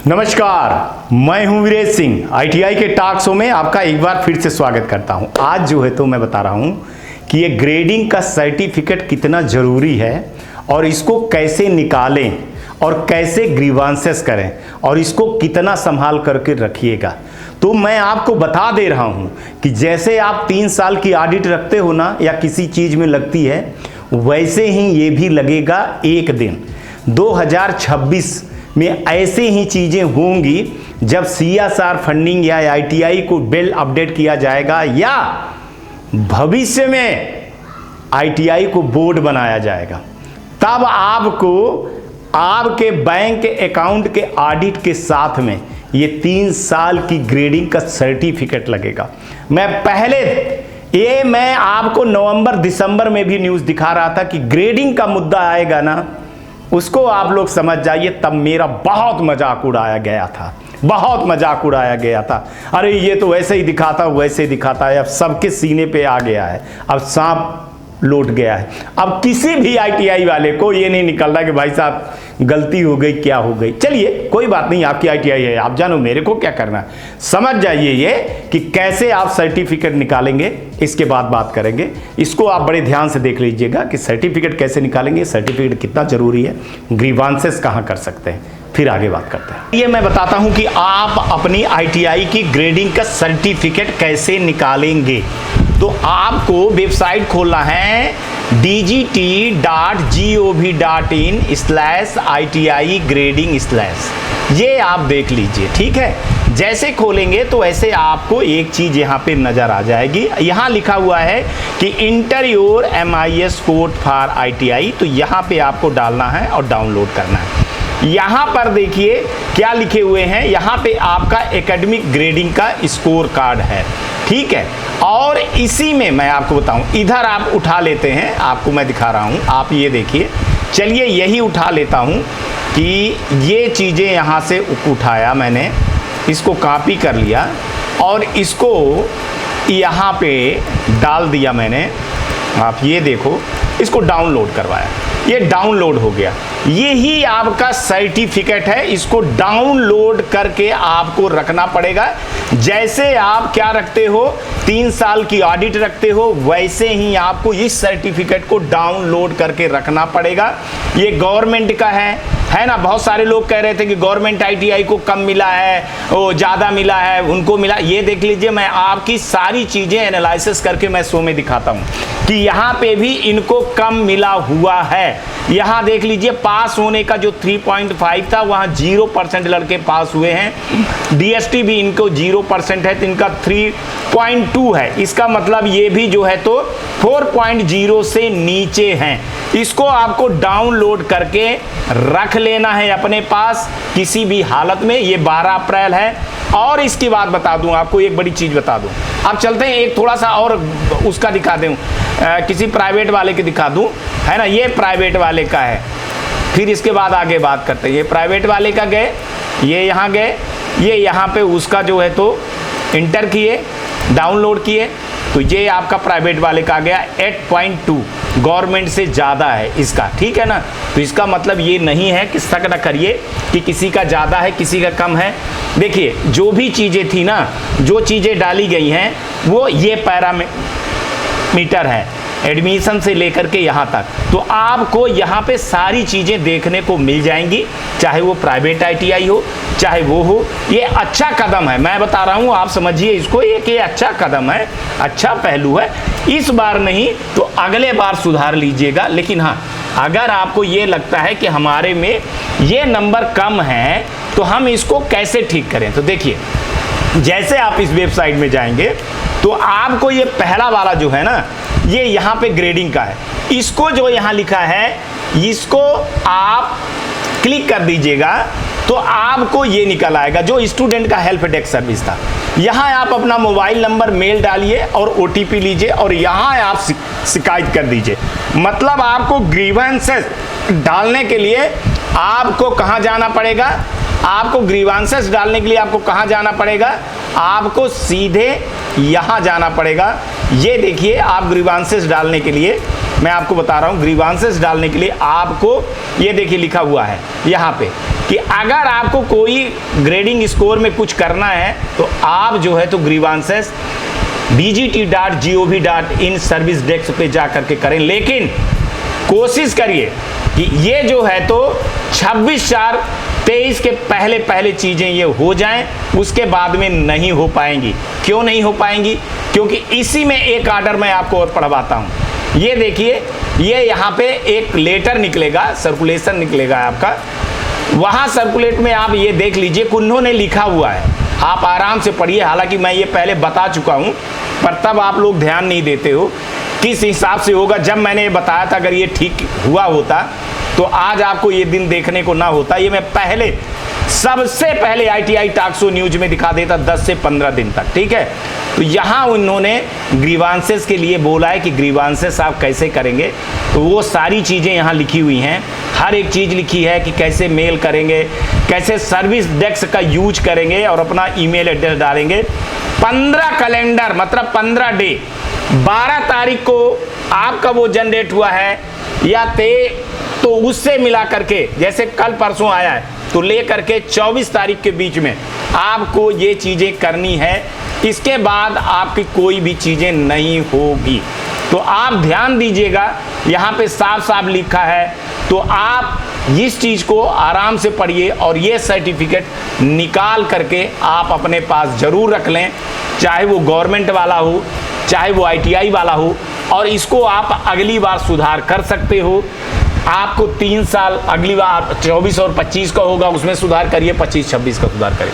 नमस्कार, मैं हूं वीरेश सिंह। आईटीआई के टॉक शो में आपका एक बार फिर से स्वागत करता हूं। आज जो है तो मैं बता रहा हूं कि ये ग्रेडिंग का सर्टिफिकेट कितना ज़रूरी है और इसको कैसे निकालें और कैसे ग्रीवांसेस करें और इसको कितना संभाल करके रखिएगा। तो मैं आपको बता दे रहा हूं कि जैसे आप 3 साल की ऑडिट रखते हो ना या किसी चीज़ में लगती है, वैसे ही ये भी लगेगा एक दिन। 2026 में ऐसे ही चीज़ें होंगी जब CSR फंडिंग या आईटीआई को बिल अपडेट किया जाएगा या भविष्य में आईटीआई को बोर्ड बनाया जाएगा, तब आपको आपके बैंक अकाउंट के ऑडिट के साथ में ये 3 साल की ग्रेडिंग का सर्टिफिकेट लगेगा। मैं आपको नवंबर दिसंबर में भी न्यूज़ दिखा रहा था कि ग्रेडिंग का मुद्दा आएगा ना, उसको आप लोग समझ जाइए। तब मेरा बहुत मजाक उड़ाया गया था, बहुत मजाक उड़ाया गया था। अरे ये तो वैसे ही दिखाता वैसे ही दिखाता है। अब सबके सीने पे आ गया है, अब सांप लौट गया है। अब किसी भी आईटीआई वाले को ये नहीं निकल रहा कि भाई साहब गलती हो गई, क्या हो गई। चलिए कोई बात नहीं, आपकी आईटीआई है, आप जानो, मेरे को क्या करना है। समझ जाइए ये कि कैसे आप सर्टिफिकेट निकालेंगे, इसके बाद बात करेंगे। इसको आप बड़े ध्यान से देख लीजिएगा कि सर्टिफिकेट कैसे निकालेंगे, सर्टिफिकेट कितना जरूरी है, ग्रीवांसेस कहाँ कर सकते हैं, फिर आगे बात करते हैं। ये मैं बताता हूं कि आप अपनी आईटीआई की ग्रेडिंग का सर्टिफिकेट कैसे निकालेंगे। तो आपको वेबसाइट खोलना है dgt.gov.in/ITI grading/। ये आप देख लीजिए, ठीक है। जैसे खोलेंगे तो ऐसे आपको एक चीज यहां पे नजर आ जाएगी। यहां लिखा हुआ है कि inter your MIS code for ITI। तो यहां पे आपको डालना है और डाउनलोड करना है। यहां पर देखिए क्या लिखे हुए हैं, यहां पे आपका एकेडमिक ग्रेडिंग का स्कोर कार्ड है, ठीक है। और इसी में मैं आपको बताऊं, इधर आप उठा लेते हैं, आपको मैं दिखा रहा हूं, आप ये देखिए। चलिए यही उठा लेता हूं कि ये चीज़ें यहां से उठाया मैंने, इसको कॉपी कर लिया और इसको यहां पे डाल दिया मैंने। आप ये देखो, इसको डाउनलोड करवाया, ये डाउनलोड हो गया। यही आपका सर्टिफिकेट है। इसको डाउनलोड करके आपको रखना पड़ेगा। जैसे आप क्या रखते हो, 3 साल की ऑडिट रखते हो, वैसे ही आपको इस सर्टिफिकेट को डाउनलोड करके रखना पड़ेगा। ये गवर्नमेंट का है ना। बहुत सारे लोग कह रहे थे कि गवर्नमेंट आईटीआई को कम मिला है, वो ज़्यादा मिला है, उनको मिला। ये देख लीजिए, मैं आपकी सारी चीज़ें एनालिसिस करके मैं शो में दिखाता हूँ कि यहाँ पे भी इनको कम मिला हुआ है। यहाँ देख लीजिए, पास होने का जो 3.5 था, वहाँ 0% लड़के पास हुए हैं। DST भी इनको 0% है, तो इनका 3.2 है। इसका मतलब ये भी जो है तो 4.0 से नीचे हैं। इसको आपको डाउनलोड करके रख लेना है अपने पास किसी भी हालत में। ये 12 अप्रैल है। और इसकी बात बता दूं आपको, एक बड़ी चीज़ बता दूं। अब चलते हैं एक थोड़ा सा और उसका दिखा दूं, किसी प्राइवेट वाले के दिखा दूं, है ना। ये प्राइवेट वाले का है, फिर इसके बाद आगे बात करते हैं। ये प्राइवेट वाले का गए, ये यहाँ गए, ये यहाँ पे उसका जो है तो इंटर किए, डाउनलोड किए, तो ये आपका प्राइवेट वाले का आ गया 8.2। गवर्नमेंट से ज़्यादा है इसका, ठीक है ना। तो इसका मतलब ये नहीं है कि शक न करिए कि किसी का ज़्यादा है किसी का कम है। देखिए जो भी चीज़ें थी ना, जो चीज़ें डाली गई हैं, वो ये पैरामीटर है एडमिशन से लेकर के यहाँ तक। तो आपको यहाँ पे सारी चीज़ें देखने को मिल जाएंगी, चाहे वो प्राइवेट आईटीआई हो चाहे वो हो। ये अच्छा कदम है, मैं बता रहा हूँ, आप समझिए इसको, ये अच्छा कदम है, अच्छा पहलू है। इस बार नहीं तो अगले बार सुधार लीजिएगा। लेकिन हाँ, अगर आपको ये लगता है कि हमारे में ये नंबर कम है तो हम इसको कैसे ठीक करें, तो देखिए जैसे आप इस वेबसाइट में जाएंगे तो आपको ये पहला वाला जो है ना, ये यहाँ पे ग्रेडिंग का है। इसको जो यहाँ लिखा है, इसको आप क्लिक कर दीजिएगा तो आपको ये निकल आएगा जो स्टूडेंट का हेल्प डेस्क सर्विस था। यहाँ आप अपना मोबाइल नंबर, मेल डालिए और OTP लीजिए और यहाँ आप शिकायत कर दीजिए। मतलब आपको ग्रीवेंसेस डालने के लिए आपको कहाँ जाना पड़ेगा, आपको ग्रीवांसेस डालने के लिए आपको कहाँ जाना पड़ेगा, आपको सीधे यहाँ जाना पड़ेगा। ये देखिए, आप ग्रीवांसेस डालने के लिए, मैं आपको बता रहा हूँ, ग्रीवांसेस डालने के लिए आपको ये देखिए लिखा हुआ है यहाँ पे कि अगर आपको कोई ग्रेडिंग स्कोर में कुछ करना है तो आप जो है तो ग्रीवांसेस dgt.gov.in सर्विस डेस्क पे जा करके करें, लेकिन कोशिश करिए कि ये जो है तो 26/4/23 के पहले चीजें ये हो जाएं, उसके बाद में नहीं हो पाएंगी। क्यों नहीं हो पाएंगी? क्योंकि इसी में एक ऑर्डर मैं आपको और पढ़वाता हूं। ये देखिए, ये यहाँ पे एक लेटर निकलेगा, सर्कुलेशन निकलेगा आपका, वहां सर्कुलेट में आप ये देख लीजिए कि उन्होंने लिखा हुआ है, आप आराम से पढ़िए। हालांकि मैं ये पहले बता चुका हूं, पर तब आप लोग ध्यान नहीं देते हो किस हिसाब से होगा। जब मैंने बताया था, अगर ये ठीक हुआ होता तो आज आपको ये दिन देखने को ना होता। ये मैं पहले, सबसे पहले ITI टॉक शो न्यूज में दिखा देता 10 से 15 दिन तक, ठीक है। तो यहाँ उन्होंने ग्रीवांसेस के लिए बोला है कि ग्रीवांसेस आप कैसे करेंगे, तो वो सारी चीज़ें यहाँ लिखी हुई हैं। हर एक चीज़ लिखी है कि कैसे मेल करेंगे, कैसे सर्विस डेस्क का यूज करेंगे और अपना ईमेल एड्रेस डालेंगे। 15 कैलेंडर मतलब 15 डे, 12 तारीख को आपका वो जनरेट हुआ है या तो उससे मिला करके, जैसे कल परसों आया है तो ले करके 24 तारीख के बीच में आपको ये चीज़ें करनी है। इसके बाद आपकी कोई भी चीज़ें नहीं होगी। तो आप ध्यान दीजिएगा, यहाँ पे साफ साफ लिखा है, तो आप इस चीज़ को आराम से पढ़िए और ये सर्टिफिकेट निकाल करके आप अपने पास ज़रूर रख लें, चाहे वो गवर्नमेंट वाला हो, चाहे वो ITI वाला हो, और इसको आप अगली बार सुधार कर सकते हो। आपको 3 साल अगली बार 24 और 25 का होगा, उसमें सुधार करिए, 25-26 का सुधार करिए।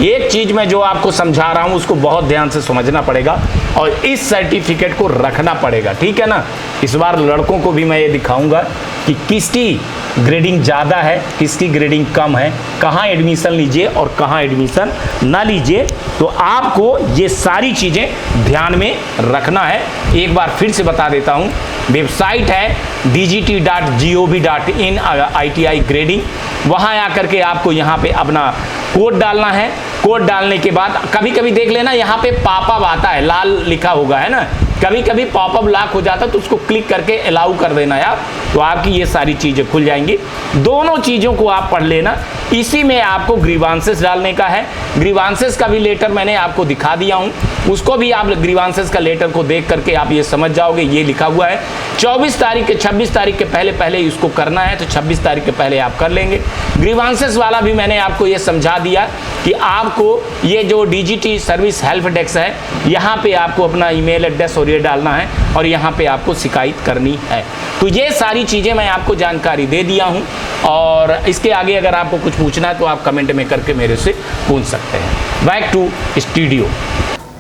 एक चीज मैं जो आपको समझा रहा हूं उसको बहुत ध्यान से समझना पड़ेगा और इस सर्टिफिकेट को रखना पड़ेगा, ठीक है ना। इस बार लड़कों को भी मैं ये दिखाऊंगा कि किसकी ग्रेडिंग ज़्यादा है, किसकी ग्रेडिंग कम है, कहाँ एडमिशन लीजिए और कहाँ एडमिशन ना लीजिए। तो आपको ये सारी चीज़ें ध्यान में रखना है। एक बार फिर से बता देता हूँ, वेबसाइट है dgt.gov.in ITI ग्रेडिंग, वहाँ आकर के आपको यहाँ पे अपना कोड डालना है। कोड डालने के बाद कभी कभी देख लेना, यहाँ पे पॉपअप आता है, लाल लिखा होगा है ना, कभी कभी पॉपअप लॉक हो जाता है तो उसको क्लिक करके अलाउ कर देना यार, तो आपकी ये सारी चीज़ें खुल जाएंगी। दोनों चीज़ों को आप पढ़ लेना। इसी में आपको ग्रीवांसेस डालने का है। ग्रीवांसेस का भी लेटर मैंने आपको दिखा दिया हूँ, उसको भी आप ग्रीवांसेस का लेटर को देख करके आप ये समझ जाओगे। ये लिखा हुआ है 24 तारीख के 26 तारीख के पहले इसको करना है, तो 26 तारीख के पहले आप कर लेंगे। ग्रीवांसेस वाला भी मैंने आपको ये समझा दिया कि आपको ये जो DGT सर्विस हेल्प डेस्क है, यहाँ पे आपको अपना ईमेल एड्रेस और ये डालना है और यहाँ पे आपको शिकायत करनी है। तो ये सारी चीज़ें मैं आपको जानकारी दे दिया हूँ, और इसके आगे अगर आपको कुछ पूछना है तो आप कमेंट में करके मेरे से पूछ सकते हैं। Back to studio.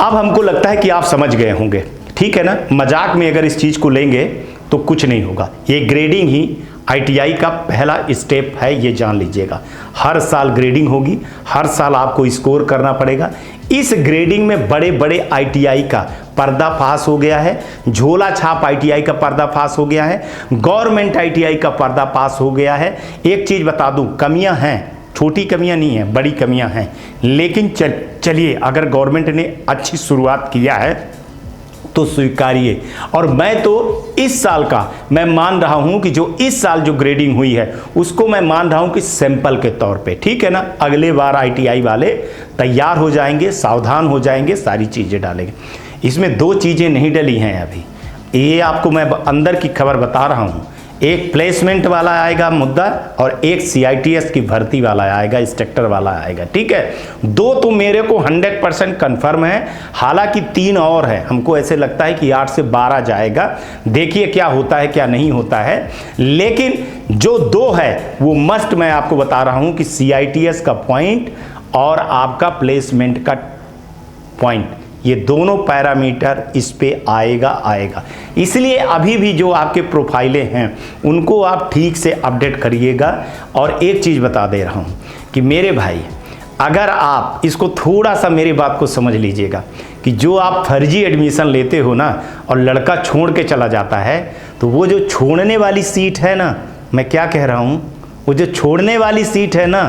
अब हमको लगता है कि आप समझ गए होंगे, ठीक है ना। मजाक में अगर इस चीज़ को लेंगे तो कुछ नहीं होगा। ये ग्रेडिंग ही ITI का पहला स्टेप है, ये जान लीजिएगा। हर साल ग्रेडिंग होगी, हर साल आपको स्कोर करना पड़ेगा। इस ग्रेडिंग में बड़े बड़े ITI का पर्दाफाश हो गया है, झोला छाप ITI का पर्दाफाश हो गया है, गवर्नमेंट ITI का पर्दाफाश हो गया है। एक चीज़ बता दूं, कमियां हैं, छोटी कमियां नहीं हैं, बड़ी कमियां हैं, लेकिन चलिए अगर गवर्नमेंट ने अच्छी शुरुआत किया है तो स्वीकारिए। और मैं तो इस साल का मैं मान रहा हूं कि जो इस साल जो ग्रेडिंग हुई है उसको मैं मान रहा हूं कि सैंपल के तौर पे, ठीक है ना। अगले बार ITI वाले तैयार हो जाएंगे, सावधान हो जाएंगे, सारी चीज़ें डालेंगे। इसमें 2 चीज़ें नहीं डली हैं अभी, ये आपको मैं अंदर की खबर बता रहा हूं। एक प्लेसमेंट वाला आएगा मुद्दा और एक CITS की भर्ती वाला आएगा, इंस्ट्रक्टर वाला आएगा, ठीक है। 2 तो मेरे को 100% कन्फर्म है, हालांकि 3 और है। हमको ऐसे लगता है कि 8 से 12 जाएगा, देखिए क्या होता है क्या नहीं होता है। लेकिन जो 2 है वो मस्ट मैं आपको बता रहा हूं कि CITS का पॉइंट और आपका प्लेसमेंट का पॉइंट, ये दोनों पैरामीटर इस पे आएगा। इसलिए अभी भी जो आपके प्रोफाइलें हैं उनको आप ठीक से अपडेट करिएगा। और एक चीज़ बता दे रहा हूँ कि मेरे भाई, अगर आप इसको थोड़ा सा मेरी बात को समझ लीजिएगा कि जो आप फर्जी एडमिशन लेते हो ना और लड़का छोड़ के चला जाता है, तो वो जो छोड़ने वाली सीट है ना, मैं क्या कह रहा हूँ, वो जो छोड़ने वाली सीट है ना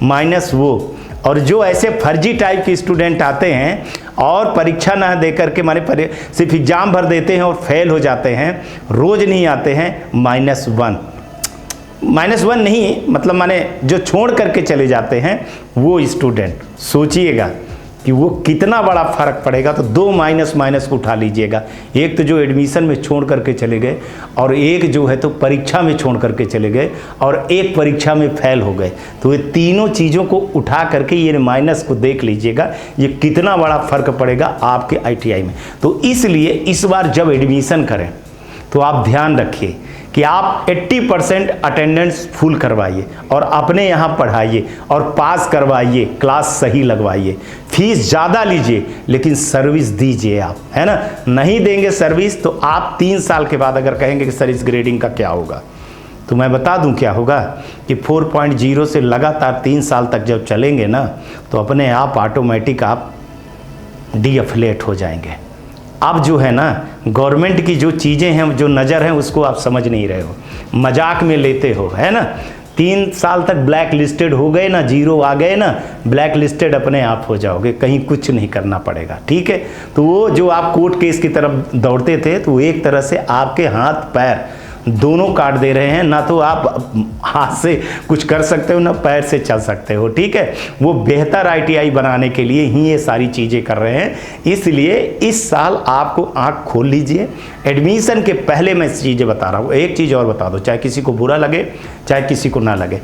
माइनस वो, और जो ऐसे फर्जी टाइप के स्टूडेंट आते हैं और परीक्षा ना दे करके माने सिर्फ एग्जाम भर देते हैं और फेल हो जाते हैं, रोज नहीं आते हैं, -1 नहीं, मतलब माने जो छोड़ करके चले जाते हैं वो स्टूडेंट, सोचिएगा कि वो कितना बड़ा फर्क पड़ेगा। तो 2 माइनस को उठा लीजिएगा, एक तो जो एडमिशन में छोड़ करके चले गए और एक जो है तो परीक्षा में छोड़ करके चले गए और एक परीक्षा में फेल हो गए। तो ये तीनों चीज़ों को उठा करके ये माइनस को देख लीजिएगा, ये कितना बड़ा फर्क पड़ेगा आपके ITI में। तो इसलिए इस बार जब एडमिशन करें तो आप ध्यान रखिए कि आप 80% अटेंडेंस फुल करवाइए और अपने यहाँ पढ़ाइए और पास करवाइए, क्लास सही लगवाइए, फीस ज़्यादा लीजिए लेकिन सर्विस दीजिए आप, है ना। नहीं देंगे सर्विस तो आप 3 साल के बाद अगर कहेंगे कि सर इस ग्रेडिंग का क्या होगा, तो मैं बता दूं क्या होगा कि 4.0 से लगातार 3 साल तक जब चलेंगे ना तो अपने आप ऑटोमेटिक आप डीएफिलेट हो जाएंगे। अब जो है ना गवर्नमेंट की जो चीज़ें हैं, जो नज़र हैं, उसको आप समझ नहीं रहे हो, मजाक में लेते हो, है ना। 3 साल तक ब्लैक लिस्टेड हो गए ना, 0 आ गए ना, ब्लैक लिस्टेड अपने आप हो जाओगे, कहीं कुछ नहीं करना पड़ेगा, ठीक है। तो वो जो आप कोर्ट केस की तरफ दौड़ते थे तो एक तरह से आपके हाथ पैर दोनों काट दे रहे हैं, ना तो आप हाथ से कुछ कर सकते हो ना पैर से चल सकते हो, ठीक है। वो बेहतर ITI बनाने के लिए ही ये सारी चीज़ें कर रहे हैं। इसलिए इस साल आपको आंख खोल लीजिए। एडमिशन के पहले मैं चीज़ें बता रहा हूँ, एक चीज़ और बता दो, चाहे किसी को बुरा लगे चाहे किसी को ना लगे,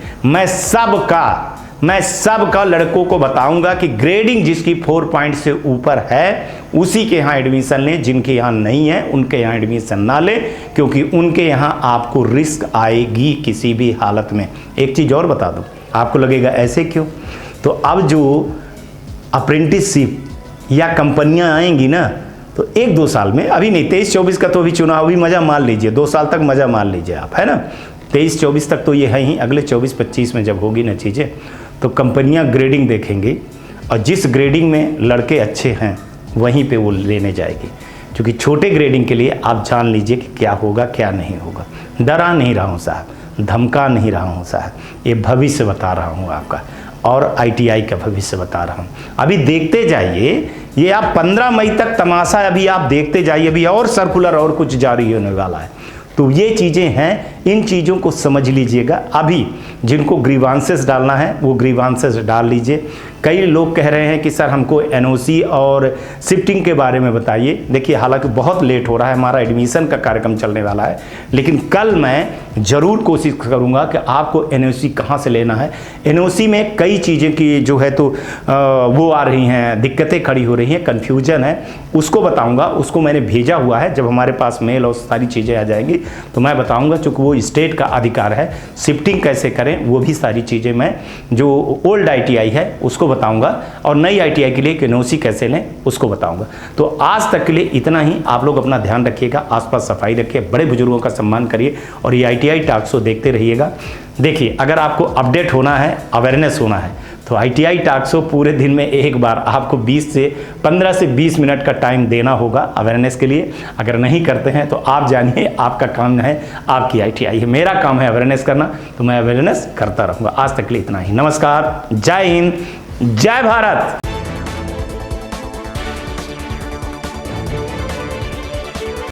मैं सबका लड़कों को बताऊंगा कि ग्रेडिंग जिसकी 4 पॉइंट से ऊपर है उसी के यहाँ एडमिशन लें, जिनके यहाँ नहीं है उनके यहाँ एडमिशन ना लें, क्योंकि उनके यहाँ आपको रिस्क आएगी किसी भी हालत में। एक चीज़ और बता दूं, आपको लगेगा ऐसे क्यों, तो अब जो अप्रेंटिसशिप या कंपनियां आएंगी ना तो 1-2 साल में, अभी नहीं, 23-24 का तो अभी चुनाव, अभी मज़ा मान लीजिए, 2 साल तक मज़ा मान लीजिए आप, है ना। 23-24 तक तो ये है ही, अगले 24-25 में जब होगी ना चीज़ें तो कंपनियां ग्रेडिंग देखेंगी और जिस ग्रेडिंग में लड़के अच्छे हैं वहीं पे वो लेने जाएगी। क्योंकि छोटे ग्रेडिंग के लिए आप जान लीजिए कि क्या होगा क्या नहीं होगा। डरा नहीं रहा हूँ साहब, धमका नहीं रहा हूँ साहब, ये भविष्य बता रहा हूँ आपका और ITI का भविष्य बता रहा हूँ। अभी देखते जाइए, ये आप 15 मई तक तमाशा अभी आप देखते जाइए, अभी और सर्कुलर और कुछ जारी होने वाला है। तो ये चीज़ें हैं, इन चीज़ों को समझ लीजिएगा। अभी जिनको ग्रीवांसेस डालना है वो ग्रीवांसेस डाल लीजिए। कई लोग कह रहे हैं कि सर हमको NOC और शिफ्टिंग के बारे में बताइए। देखिए हालांकि बहुत लेट हो रहा है, हमारा एडमिशन का कार्यक्रम चलने वाला है, लेकिन कल मैं ज़रूर कोशिश करूंगा कि आपको NOC कहाँ से लेना है। NOC में कई चीज़ें की जो है तो वो आ रही हैं, दिक्कतें खड़ी हो रही हैं, कन्फ्यूजन है, उसको बताऊँगा। उसको मैंने भेजा हुआ है, जब हमारे पास मेल और सारी चीज़ें आ जाएंगी तो मैं बताऊँगा, चूँकि वो स्टेट का अधिकार है। शिफ्टिंग कैसे करें वो भी सारी चीज़ें मैं जो ओल्ड ITI है उसको बताऊंगा और नई ITI के लिए NOC कैसे लें उसको बताऊंगा। तो आज तक के लिए इतना ही। आप लोग अपना ध्यान रखिएगा, आसपास सफाई रखिए, बड़े बुजुर्गों का सम्मान करिए और ये ITI टॉक शो देखते रहिएगा। देखिए अगर आपको अपडेट होना है, अवेयरनेस होना है तो ITI टॉक शो पूरे दिन में एक बार आपको 15 से 20 मिनट का टाइम देना होगा अवेयरनेस के लिए। अगर नहीं करते हैं तो आप जानिए, आपका काम है, आपकी ITI है, मेरा काम है अवेयरनेस करना, तो मैं अवेयरनेस करता रहूँगा। आज तक के लिए इतना ही। नमस्कार, जय हिंद, जय भारत।